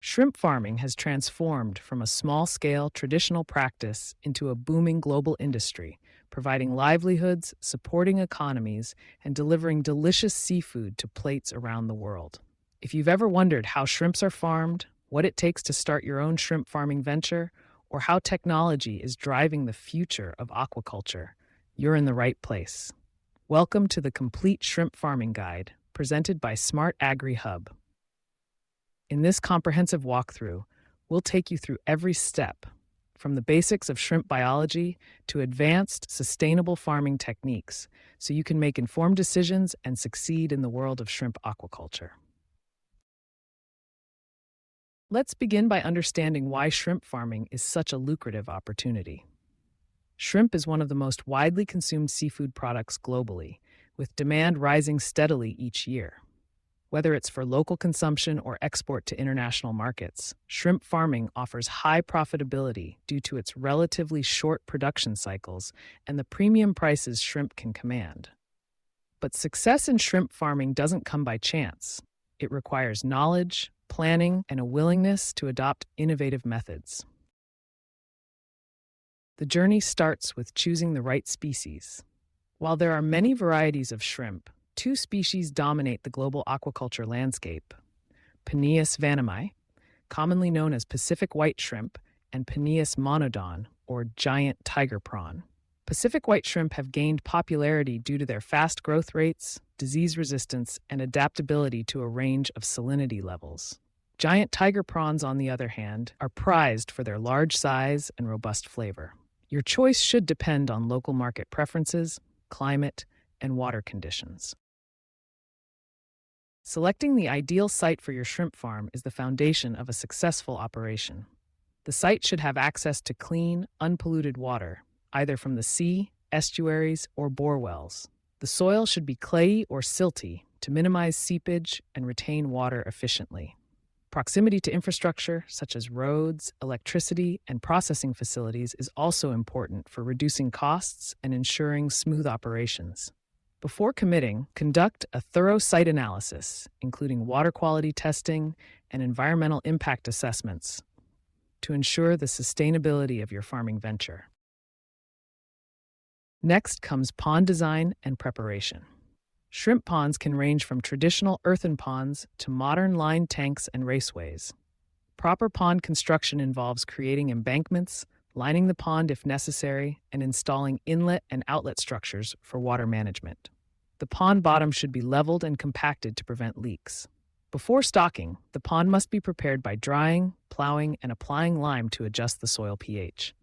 Shrimp farming has transformed from a small-scale traditional practice into a booming global industry, providing livelihoods, supporting economies, and delivering delicious seafood to plates around the world. If you've ever wondered how shrimps are farmed, what it takes to start your own shrimp farming venture, or how technology is driving the future of aquaculture, you're in the right place. Welcome to the Complete Shrimp Farming Guide, presented by Smart Agri Hub. In this comprehensive walkthrough, we'll take you through every step, from the basics of shrimp biology to advanced, sustainable farming techniques, so you can make informed decisions and succeed in the world of shrimp aquaculture. Let's begin by understanding why shrimp farming is such a lucrative opportunity. Shrimp is one of the most widely consumed seafood products globally, with demand rising steadily each year. Whether it's for local consumption or export to international markets, shrimp farming offers high profitability due to its relatively short production cycles and the premium prices shrimp can command. But success in shrimp farming doesn't come by chance. It requires knowledge, planning, and a willingness to adopt innovative methods. The journey starts with choosing the right species. While there are many varieties of shrimp, two species dominate the global aquaculture landscape: Penaeus vannamei, commonly known as Pacific white shrimp, and Penaeus monodon, or giant tiger prawn. Pacific white shrimp have gained popularity due to their fast growth rates, disease resistance, and adaptability to a range of salinity levels. Giant tiger prawns, on the other hand, are prized for their large size and robust flavor. Your choice should depend on local market preferences, climate, and water conditions. Selecting the ideal site for your shrimp farm is the foundation of a successful operation. The site should have access to clean, unpolluted water, either from the sea, estuaries, or bore wells. The soil should be clayey or silty to minimize seepage and retain water efficiently. Proximity to infrastructure, such as roads, electricity, and processing facilities, is also important for reducing costs and ensuring smooth operations. Before committing, conduct a thorough site analysis, including water quality testing and environmental impact assessments, to ensure the sustainability of your farming venture. Next comes pond design and preparation. Shrimp ponds can range from traditional earthen ponds to modern lined tanks and raceways. Proper pond construction involves creating embankments, lining the pond if necessary, and installing inlet and outlet structures for water management. The pond bottom should be leveled and compacted to prevent leaks. Before stocking, the pond must be prepared by drying, plowing, and applying lime to adjust the soil pH.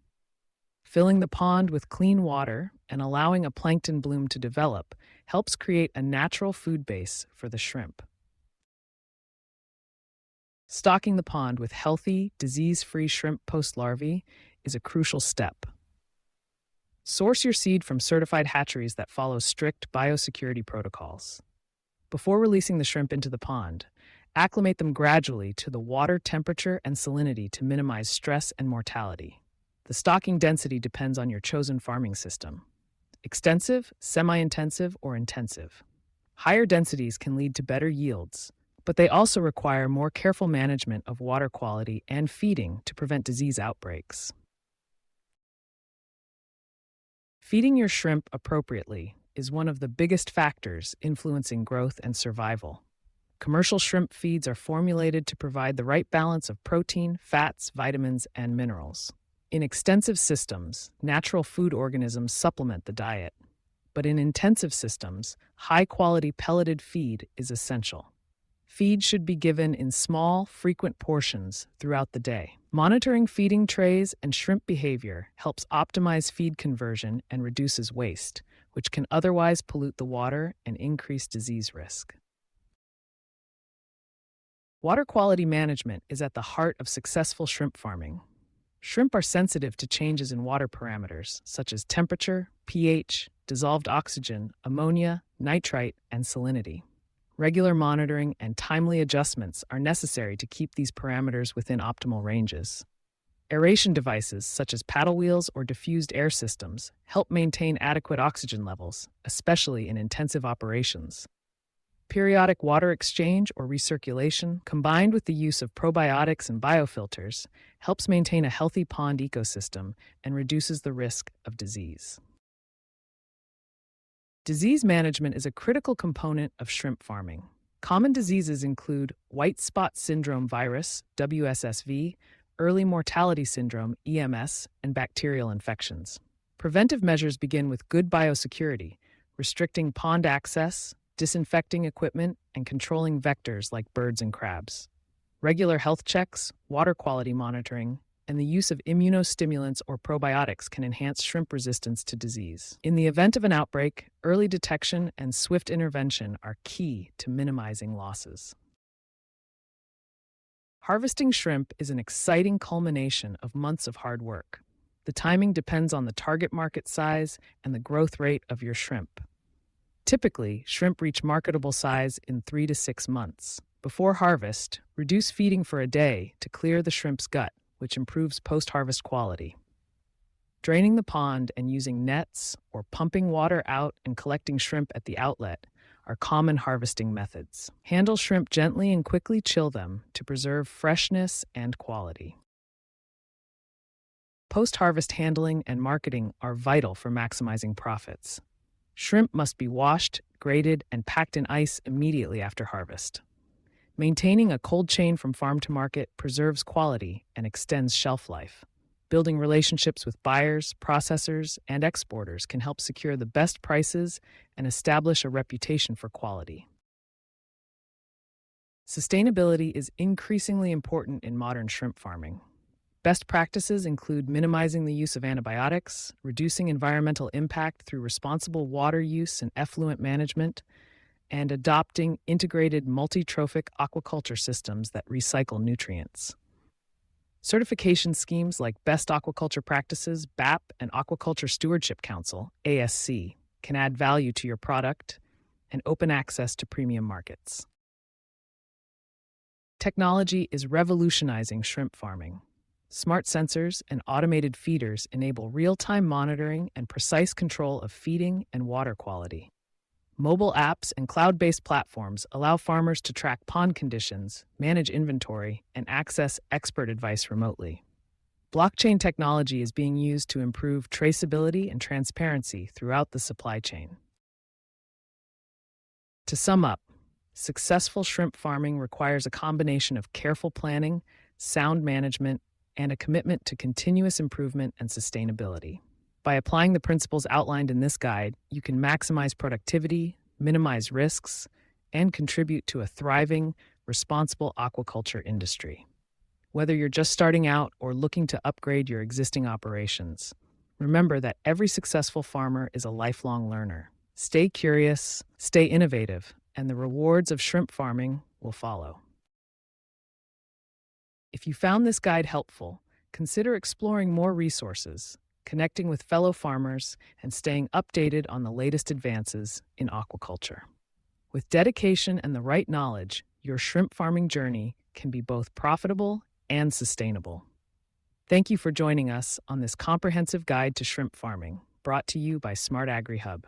Filling the pond with clean water and allowing a plankton bloom to develop helps create a natural food base for the shrimp. Stocking the pond with healthy, disease-free shrimp post-larvae is a crucial step. Source your seed from certified hatcheries that follow strict biosecurity protocols. Before releasing the shrimp into the pond, acclimate them gradually to the water temperature and salinity to minimize stress and mortality. The stocking density depends on your chosen farming system: extensive, semi-intensive, or intensive. Higher densities can lead to better yields, but they also require more careful management of water quality and feeding to prevent disease outbreaks. Feeding your shrimp appropriately is one of the biggest factors influencing growth and survival. Commercial shrimp feeds are formulated to provide the right balance of protein, fats, vitamins, and minerals. In extensive systems, natural food organisms supplement the diet. But in intensive systems, high-quality pelleted feed is essential. Feed should be given in small, frequent portions throughout the day. Monitoring feeding trays and shrimp behavior helps optimize feed conversion and reduces waste, which can otherwise pollute the water and increase disease risk. Water quality management is at the heart of successful shrimp farming. Shrimp are sensitive to changes in water parameters, such as temperature, pH, dissolved oxygen, ammonia, nitrite, and salinity. Regular monitoring and timely adjustments are necessary to keep these parameters within optimal ranges. Aeration devices, such as paddle wheels or diffused air systems, help maintain adequate oxygen levels, especially in intensive operations. Periodic water exchange or recirculation, combined with the use of probiotics and biofilters, helps maintain a healthy pond ecosystem and reduces the risk of disease. Disease management is a critical component of shrimp farming. Common diseases include white spot syndrome virus, WSSV, early mortality syndrome, EMS, and bacterial infections. Preventive measures begin with good biosecurity, restricting pond access, disinfecting equipment, and controlling vectors like birds and crabs. Regular health checks, water quality monitoring, and the use of immunostimulants or probiotics can enhance shrimp resistance to disease. In the event of an outbreak, early detection and swift intervention are key to minimizing losses. Harvesting shrimp is an exciting culmination of months of hard work. The timing depends on the target market size and the growth rate of your shrimp. Typically, shrimp reach marketable size in 3 to 6 months. Before harvest, reduce feeding for a day to clear the shrimp's gut, which improves post-harvest quality. Draining the pond and using nets or pumping water out and collecting shrimp at the outlet are common harvesting methods. Handle shrimp gently and quickly chill them to preserve freshness and quality. Post-harvest handling and marketing are vital for maximizing profits. Shrimp must be washed, graded, and packed in ice immediately after harvest. Maintaining a cold chain from farm to market preserves quality and extends shelf life. Building relationships with buyers, processors, and exporters can help secure the best prices and establish a reputation for quality. Sustainability is increasingly important in modern shrimp farming. Best practices include minimizing the use of antibiotics, reducing environmental impact through responsible water use and effluent management, and adopting integrated multi-trophic aquaculture systems that recycle nutrients. Certification schemes like Best Aquaculture Practices, BAP, and Aquaculture Stewardship Council, ASC, can add value to your product and open access to premium markets. Technology is revolutionizing shrimp farming. Smart sensors and automated feeders enable real-time monitoring and precise control of feeding and water quality. Mobile apps and cloud-based platforms allow farmers to track pond conditions, manage inventory, and access expert advice remotely. Blockchain technology is being used to improve traceability and transparency throughout the supply chain. To sum up, successful shrimp farming requires a combination of careful planning, sound management, and a commitment to continuous improvement and sustainability. By applying the principles outlined in this guide, you can maximize productivity, minimize risks, and contribute to a thriving, responsible aquaculture industry. Whether you're just starting out or looking to upgrade your existing operations, remember that every successful farmer is a lifelong learner. Stay curious, stay innovative, and the rewards of shrimp farming will follow. If you found this guide helpful, consider exploring more resources, connecting with fellow farmers, and staying updated on the latest advances in aquaculture. With dedication and the right knowledge, your shrimp farming journey can be both profitable and sustainable. Thank you for joining us on this comprehensive guide to shrimp farming, brought to you by Smart Agri Hub.